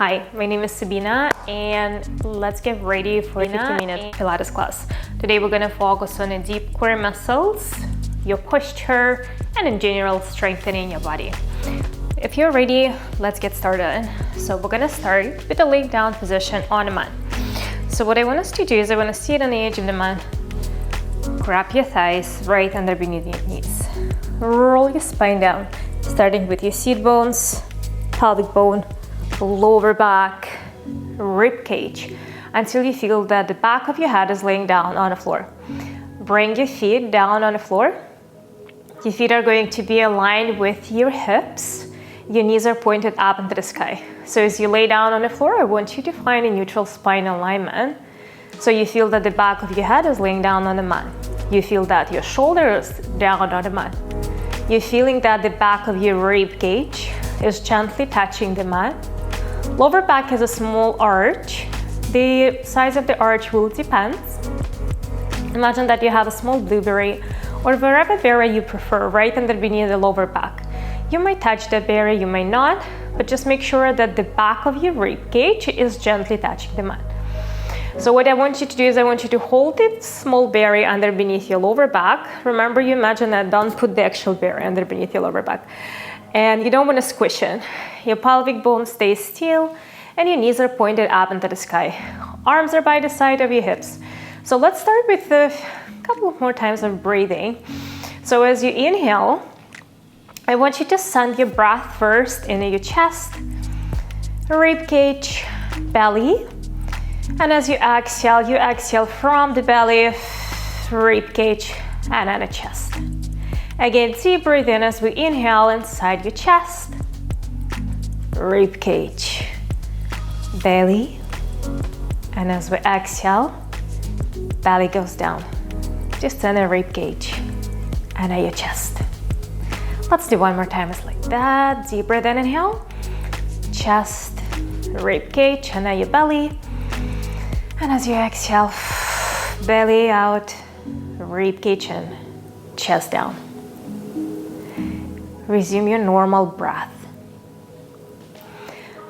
Hi, my name is Sabina and let's get ready for a 15-minute Pilates class. Today we're going to focus on the deep core muscles, your posture, and in general strengthening your body. If you're ready, let's get started. So we're going to start with a lay down position on the mat. So what I want us to do is I want to sit on the edge of the mat, grab your thighs right under beneath your knees. Roll your spine down, starting with your seat bones, pelvic bone, lower back, rib cage, until you feel that the back of your head is laying down on the floor. Bring your feet down on the floor. Your feet are going to be aligned with your hips. Your knees are pointed up into the sky. So as you lay down on the floor, I want you to find a neutral spine alignment. So you feel that the back of your head is laying down on the mat. You feel that your shoulders down on the mat. You're feeling that the back of your rib cage is gently touching the mat. Lower back has a small arch. The size of the arch will depend. Imagine that you have a small blueberry or wherever area you prefer right under beneath the lower back. You might touch that area, you might not, but just make sure that the back of your rib cage is gently touching the mat. So what I want you to do is I want you to hold this small berry under beneath your lower back. Remember, you imagine that, don't put the actual berry under beneath your lower back. And you don't want to squish it. Your pelvic bone stays still and your knees are pointed up into the sky. Arms are by the side of your hips. So let's start with a couple of more times of breathing. So as you inhale, I want you to send your breath first into your chest, rib cage, belly. And as you exhale from the belly, rib cage, and then the chest. Again, deep breathe in as we inhale inside your chest, rib cage, belly. And as we exhale, belly goes down. Just in the rib cage and at your chest. Let's do one more time. It's like that. Deep breath in, inhale, chest, rib cage, and at your belly. And as you exhale, belly out, rib cage in, chest down. Resume your normal breath.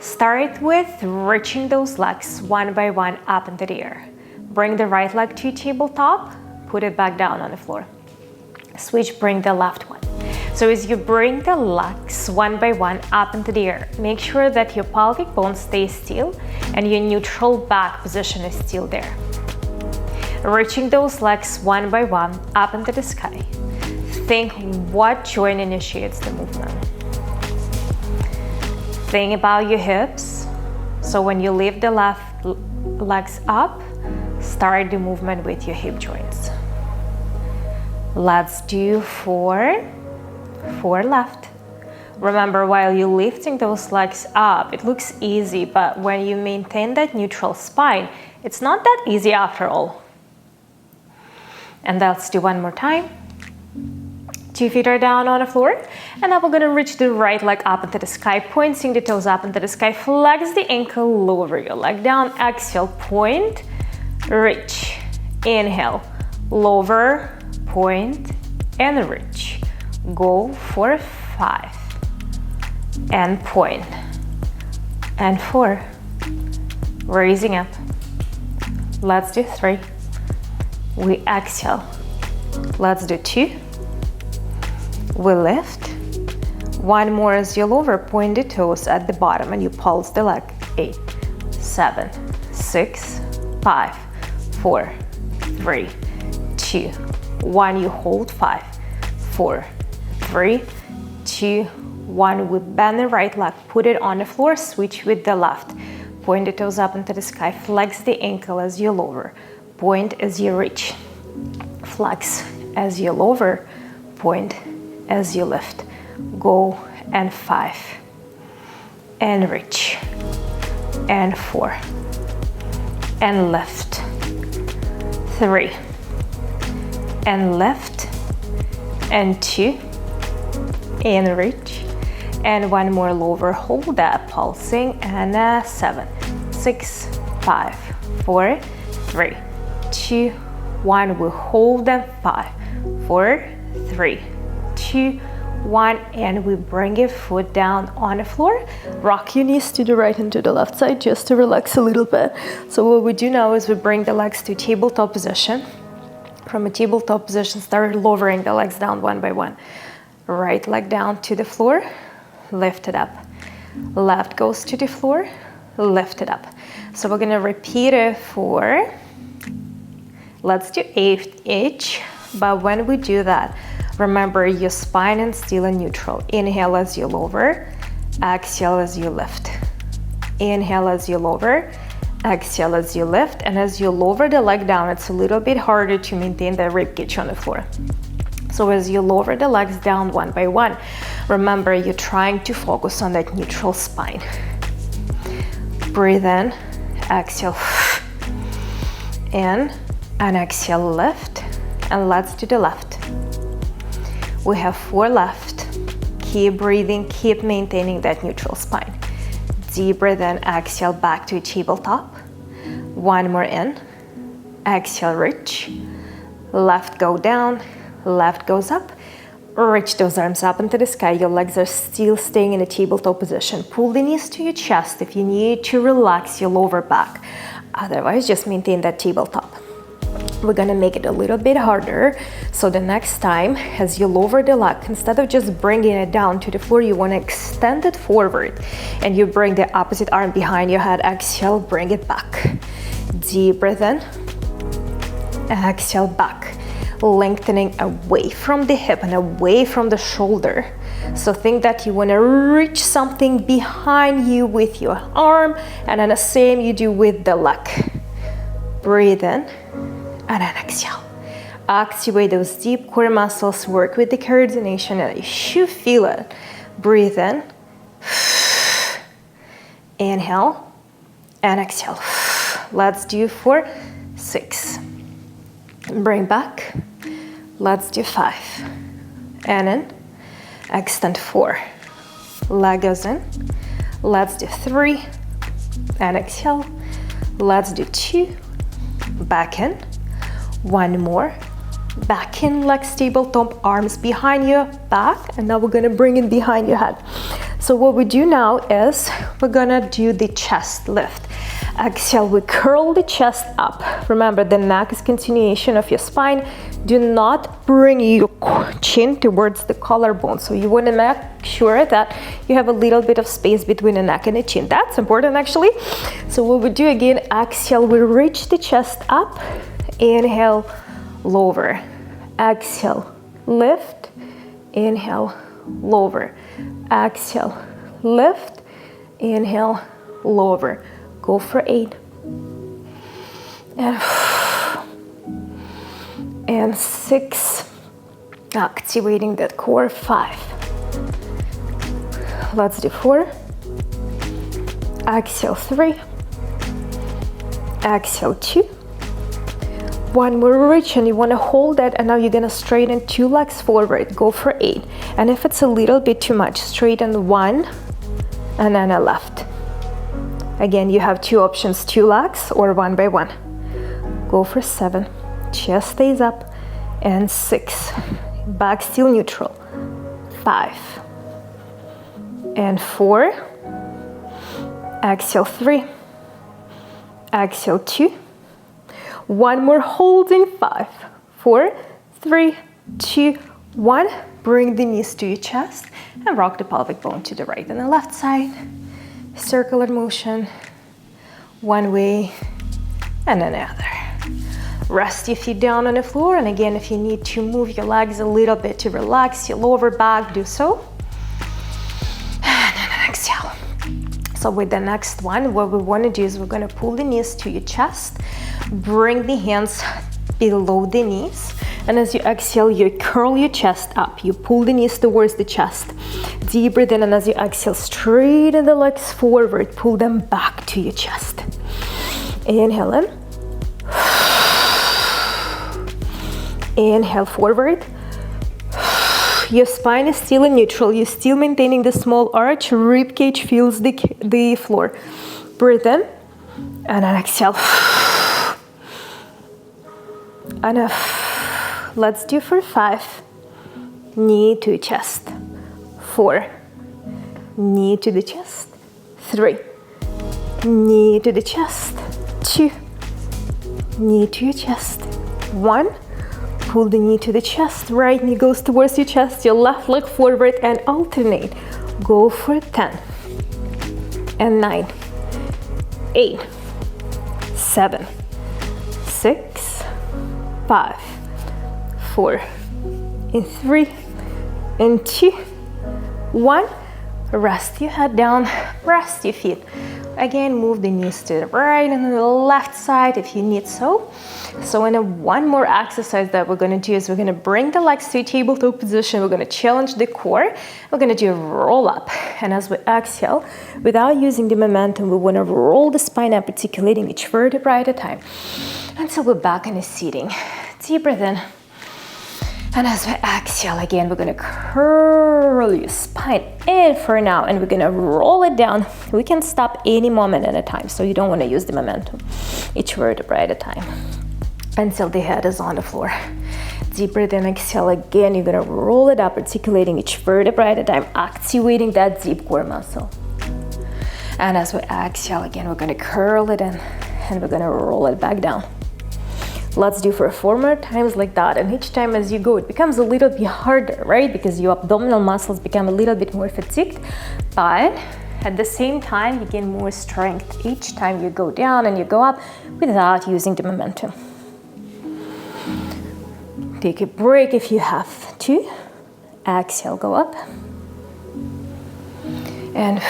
Start with reaching those legs one by one up into the air. Bring the right leg to tabletop, put it back down on the floor. Switch, bring the left one. So as you bring the legs one by one up into the air, make sure that your pelvic bone stays still and your neutral back position is still there. Reaching those legs one by one up into the sky. Think what joint initiates the movement. Think about your hips. So when you lift the left legs up, start the movement with your hip joints. Let's do four left. Remember, while you're lifting those legs up, it looks easy, but when you maintain that neutral spine, it's not that easy after all. And let's do one more time. 2 feet are down on the floor, and now we're gonna reach the right leg up into the sky, pointing the toes up into the sky, flex the ankle, lower your leg down, exhale, point, reach, inhale, lower, point, and reach. Go for 5, and point, and 4, raising up. Let's do 3. We exhale. Let's do 2. We lift. One more as you lower, point the toes at the bottom and you pulse the leg. 8, 7, 6, 5, 4, 3, 2, 1. You hold 5, 4, 3, 2, 1. We bend the right leg, put it on the floor, switch with the left. Point the toes up into the sky, flex the ankle as you lower, point as you reach. Flex as you lower, point as you lift. Go, and 5, and reach, and 4, and lift, 3, and lift, and 2, and reach, and one more lower, hold that, pulsing, and 7, 6, 5, 4, 3, 2, 1. We hold them. 5, 4, 3, 2, 1, and we bring your foot down on the floor. Rock your knees to the right and to the left side just to relax a little bit. So what we do now is we bring the legs to tabletop position. From a tabletop position, start lowering the legs down one by one. Right leg down to the floor, lift it up. Left goes to the floor, lift it up. So we're gonna repeat it for, let's do 8 each, but when we do that, remember your spine is still in neutral. Inhale as you lower, exhale as you lift. Inhale as you lower, exhale as you lift, and as you lower the leg down, it's a little bit harder to maintain the rib cage on the floor. So as you lower the legs down one by one, remember you're trying to focus on that neutral spine. Breathe in, exhale, in, and exhale, lift, and let's do the left. We have 4 left. Keep breathing, keep maintaining that neutral spine. Deep breath in, exhale, back to tabletop. 1 more in, exhale, reach. Left go down, left goes up. Reach those arms up into the sky. Your legs are still staying in a tabletop position. Pull the knees to your chest if you need to relax your lower back. Otherwise, just maintain that tabletop. We're gonna make it a little bit harder. So the next time, as you lower the leg, instead of just bringing it down to the floor, you wanna extend it forward. And you bring the opposite arm behind your head. Exhale, bring it back. Deep breath in. Exhale, back. Lengthening away from the hip and away from the shoulder. So think that you wanna reach something behind you with your arm, and then the same you do with the leg. Breathe in, and then exhale. Activate those deep core muscles, work with the coordination, and you should feel it. Breathe in, inhale, and exhale. Let's do 4, 6. Bring back. Let's do 5. And in. Extend 4. Leg goes in. Let's do 3. And exhale. Let's do 2. Back in. 1 more. Back in, legs tabletop, arms behind your back. And now we're gonna bring it behind your head. So what we do now is we're gonna do the chest lift. Exhale, we curl the chest up. Remember, the neck is continuation of your spine. Do not bring your chin towards the collarbone. So you want to make sure that you have a little bit of space between the neck and the chin. That's important, actually. So what we do again, exhale, we reach the chest up. Inhale, lower. Exhale, lift. Inhale, lower. Exhale, lift. Inhale, lower. Go for 8. And 6. Activating that core. 5. Let's do 4. Exhale, 3. Exhale, 2. 1 more reach, and you want to hold that, and now you're going to straighten 2 legs forward. Go for 8. And if it's a little bit too much, straighten 1 and then a left. Again, you have 2 options, 2 legs or 1 by 1. Go for 7. Chest stays up. And 6. Back still neutral. 5. And 4. Exhale, 3. Exhale, 2. 1 more, holding. 5, 4, 3, 2, 1. Bring the knees to your chest and rock the pelvic bone to the right and the left side. Circular motion, one way and another. Rest your feet down on the floor, and again, if you need to move your legs a little bit to relax your lower back, do so. And then exhale. So with the next one, what we want to do is we're going to pull the knees to your chest, bring the hands below the knees, and as you exhale, you curl your chest up. You pull the knees towards the chest. Deep breath in, and as you exhale, straighten the legs forward. Pull them back to your chest. Inhale in. Inhale forward. Your spine is still in neutral. You're still maintaining the small arch. Rib cage feels the floor. Breathe in, and then exhale. And let's do for 5. Knee to chest. 4, knee to the chest, 3, knee to the chest, 2, knee to your chest, 1, pull the knee to the chest, right knee goes towards your chest, your left leg forward and alternate. Go for 10 and 9, 8, 7, 6, 5, 4, and 3, and 2, 1. Rest your head down, rest your feet. Again, move the knees to the right and the left side if you need so. So in one more exercise that we're going to do is we're going to bring the legs to a tabletop position. We're going to challenge the core. We're going to do a roll up. And as we exhale, without using the momentum, we want to roll the spine up, articulating each vertebra at a time. Until we're back in a seating. Deep breath in. And as we exhale again, we're gonna curl your spine in for now, and we're gonna roll it down. We can stop any moment at a time, so you don't wanna use the momentum. Each vertebra at a time, until the head is on the floor. Deep breath in, exhale again. You're gonna roll it up, articulating each vertebra at a time, activating that deep core muscle. And as we exhale again, we're gonna curl it in, and we're gonna roll it back down. Let's do for 4 more times like that, and each time as you go it becomes a little bit harder, right? Because your abdominal muscles become a little bit more fatigued, but at the same time you gain more strength each time you go down and you go up without using the momentum. Take a break if you have to. Exhale, go up and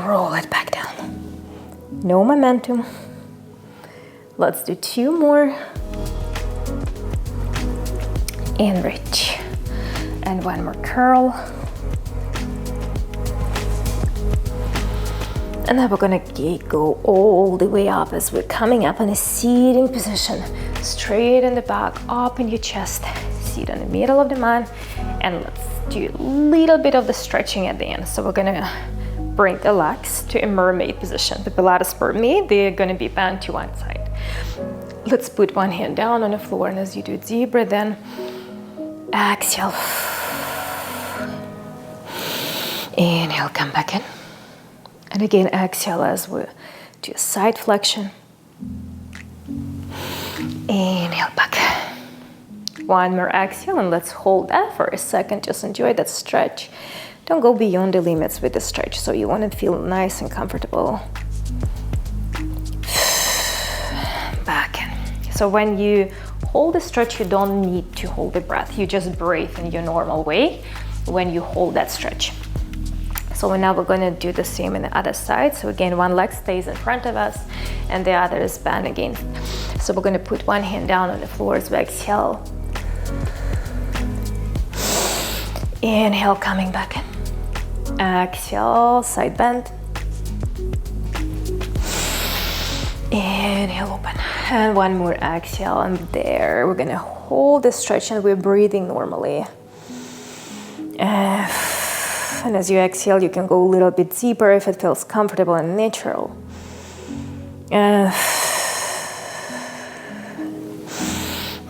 roll it back down. No momentum. Let's do 2 more. And reach. And 1 more curl. And then we're gonna go all the way up as we're coming up in a seating position. Straight in the back, open your chest. Sit in the middle of the mat. And let's do a little bit of the stretching at the end. So we're gonna bring the legs to a mermaid position. The Pilates Mermaid, they're gonna be bent to one side. Let's put one hand down on the floor, and as you do deep breath in, exhale. Inhale, come back in. And again, exhale as we do a side flexion. Inhale, back. 1 more exhale, and let's hold that for a second. Just enjoy that stretch. Don't go beyond the limits with the stretch, so you want to feel nice and comfortable. Back in. So when you hold the stretch, you don't need to hold the breath. You just breathe in your normal way when you hold that stretch. So now we're going to do the same in the other side. So again, one leg stays in front of us and the other is bent again. So we're going to put one hand down on the floor as we exhale. Inhale, coming back in. Exhale, side bend. Inhale, open. And 1 more exhale, and there. We're going to hold the stretch and we're breathing normally. And as you exhale, you can go a little bit deeper if it feels comfortable and natural.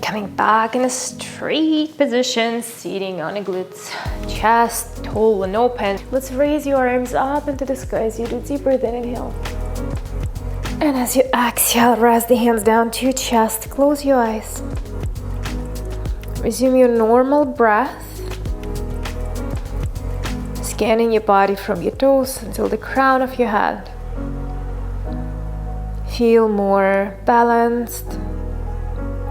Coming back in a straight position, sitting on the glutes, chest tall and open. Let's raise your arms up into the sky as you do deep breath in, inhale. And as you exhale, rest the hands down to your chest, close your eyes. Resume your normal breath. Scanning your body from your toes until the crown of your head. Feel more balanced,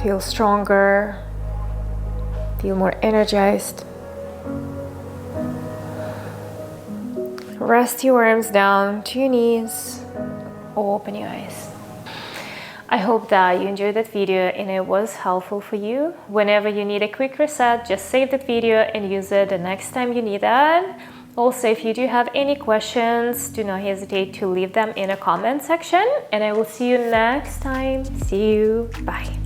feel stronger, feel more energized. Rest your arms down to your knees, open your eyes. I hope that you enjoyed that video and it was helpful for you. Whenever you need a quick reset, just save that video and use it the next time you need that. Also, if you do have any questions, do not hesitate to leave them in a comment section, and I will see you next time. See you. Bye.